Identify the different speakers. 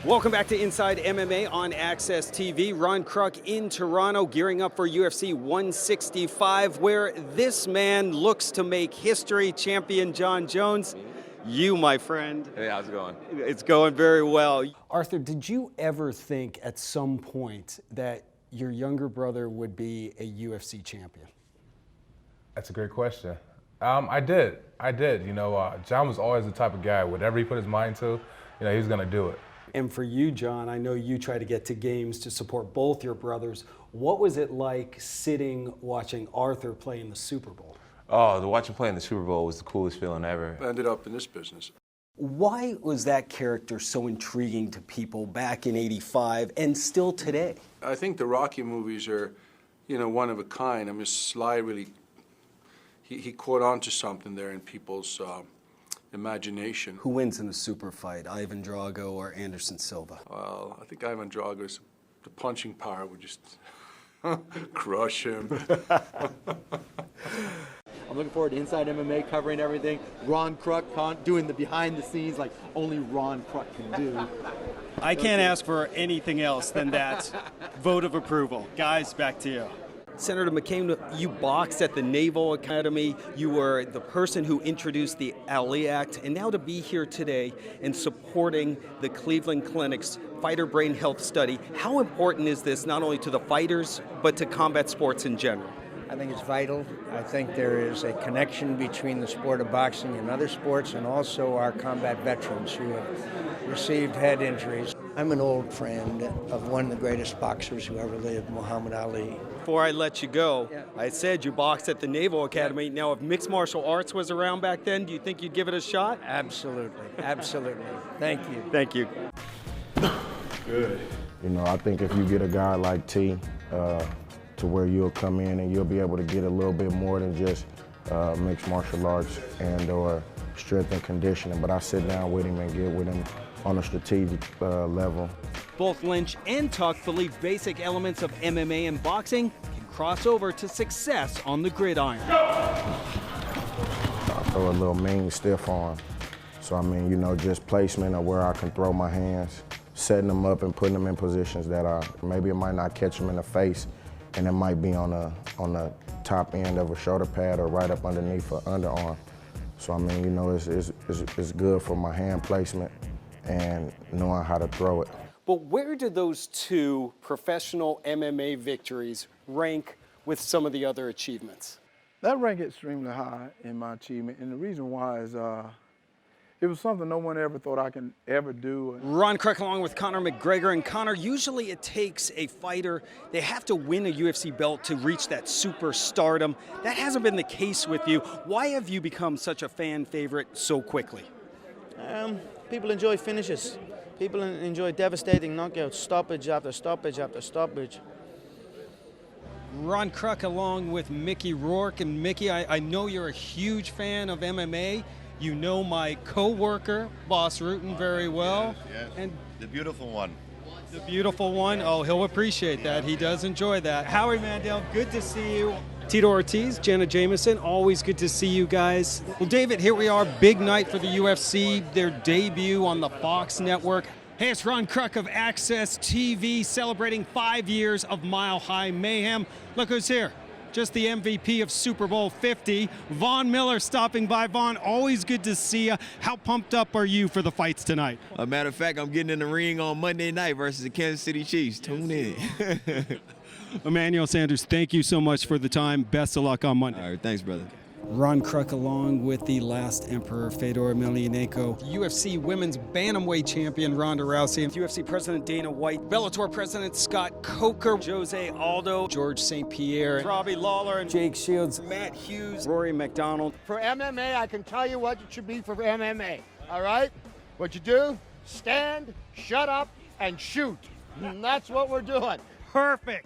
Speaker 1: Welcome back to Inside MMA on Access TV. Ron Kruk in Toronto, gearing up for UFC 165, where this man looks to make history. Champion Jon Jones, you, my friend.
Speaker 2: Hey, how's it going?
Speaker 1: It's going very well. Arthur, did you ever think at some point that your younger brother would be a UFC champion?
Speaker 3: That's a great question. I did. You know, Jon was always the type of guy, whatever he put his mind to, he was going to do it.
Speaker 1: And for you, Jon, I know you try to get to games to support both your brothers. What was it like sitting watching Arthur play in the Super Bowl?
Speaker 2: Oh, watching play in the Super Bowl was the coolest feeling ever.
Speaker 4: I ended up in this business.
Speaker 1: Why was that character so intriguing to people back in '85 and still today?
Speaker 4: I think the Rocky movies are, one of a kind. I mean, Sly really, he caught on to something there in people's imagination.
Speaker 1: Who wins in a super fight, Ivan Drago or Anderson Silva?
Speaker 4: Well, I think Ivan Drago's, the punching power would just crush him.
Speaker 5: I'm looking forward to Inside MMA, covering everything. Ron Kruk doing the behind the scenes like only Ron Kruk can do.
Speaker 1: I can't ask for anything else than that vote of approval. Guys, back to you. Senator McCain, you boxed at the Naval Academy. You were the person who introduced the Ali Act, and now to be here today and supporting the Cleveland Clinic's Fighter Brain Health Study, how important is this not only to the fighters, but to combat sports in general?
Speaker 6: I think it's vital. I think there is a connection between the sport of boxing and other sports, and also our combat veterans who have received head injuries. I'm an old friend of one of the greatest boxers who ever lived, Muhammad Ali.
Speaker 1: Before I let you go, I said you boxed at the Naval Academy. Now, if mixed martial arts was around back then, do you think you'd give it a shot?
Speaker 6: Absolutely, absolutely. Thank you.
Speaker 1: Thank you.
Speaker 4: Good.
Speaker 7: I think if you get a guy like T, to where you'll come in and you'll be able to get a little bit more than just mixed martial arts and or strength and conditioning. But I sit down with him and get with him on a strategic level.
Speaker 1: Both Lynch and Tuck believe basic elements of MMA and boxing can cross over to success on the gridiron.
Speaker 7: I throw a little mean stiff arm. So just placement of where I can throw my hands, setting them up and putting them in positions that maybe it might not catch them in the face, and it might be on the top end of a shoulder pad or right up underneath an underarm. So it's good for my hand placement and knowing how to throw it.
Speaker 1: But where do those two professional MMA victories rank with some of the other achievements?
Speaker 8: That ranked extremely high in my achievement, and the reason why is it was something no one ever thought I can ever do.
Speaker 1: Ron Kruk along with Conor McGregor. And Conor, usually it takes a fighter, they have to win a UFC belt to reach that superstardom. That hasn't been the case with you. Why have you become such a fan favorite so quickly?
Speaker 9: People enjoy finishes. People enjoy devastating knockouts, stoppage after stoppage after stoppage.
Speaker 1: Ron Kruk along with Mickey Rourke. And Mickey, I know you're a huge fan of MMA. You know my co-worker, Bas Rutten, very well.
Speaker 10: Yes.
Speaker 1: And
Speaker 10: the beautiful one.
Speaker 1: The beautiful one. Oh, he'll appreciate that. He does enjoy that. Howie Mandel, good to see you. Tito Ortiz, Jenna Jameson, always good to see you guys. Well, David, here we are. Big night for the UFC, their debut on the Fox network. Hey, it's Ron Kruk of Access TV celebrating 5 years of Mile High Mayhem. Look who's here. Just the MVP of Super Bowl 50, Von Miller stopping by. Von, always good to see you. How pumped up are you for the fights tonight?
Speaker 11: As a matter of fact, I'm getting in the ring on Monday night versus the Kansas City Chiefs. Tune in.
Speaker 1: Emmanuel Sanders, thank you so much for the time. Best of luck on Monday.
Speaker 11: All right, thanks, brother.
Speaker 1: Ron Kruk along with the last Emperor, Fedor Emelianenko, UFC Women's Bantamweight Champion Ronda Rousey, UFC President Dana White, Bellator President Scott Coker, Jose Aldo, George St. Pierre, Robbie Lawler, and Jake Shields, Matt Hughes, Rory McDonald.
Speaker 12: For MMA, I can tell you what it should be for MMA, all right? What you do, stand, shut up, and shoot. And that's what we're doing.
Speaker 1: Perfect.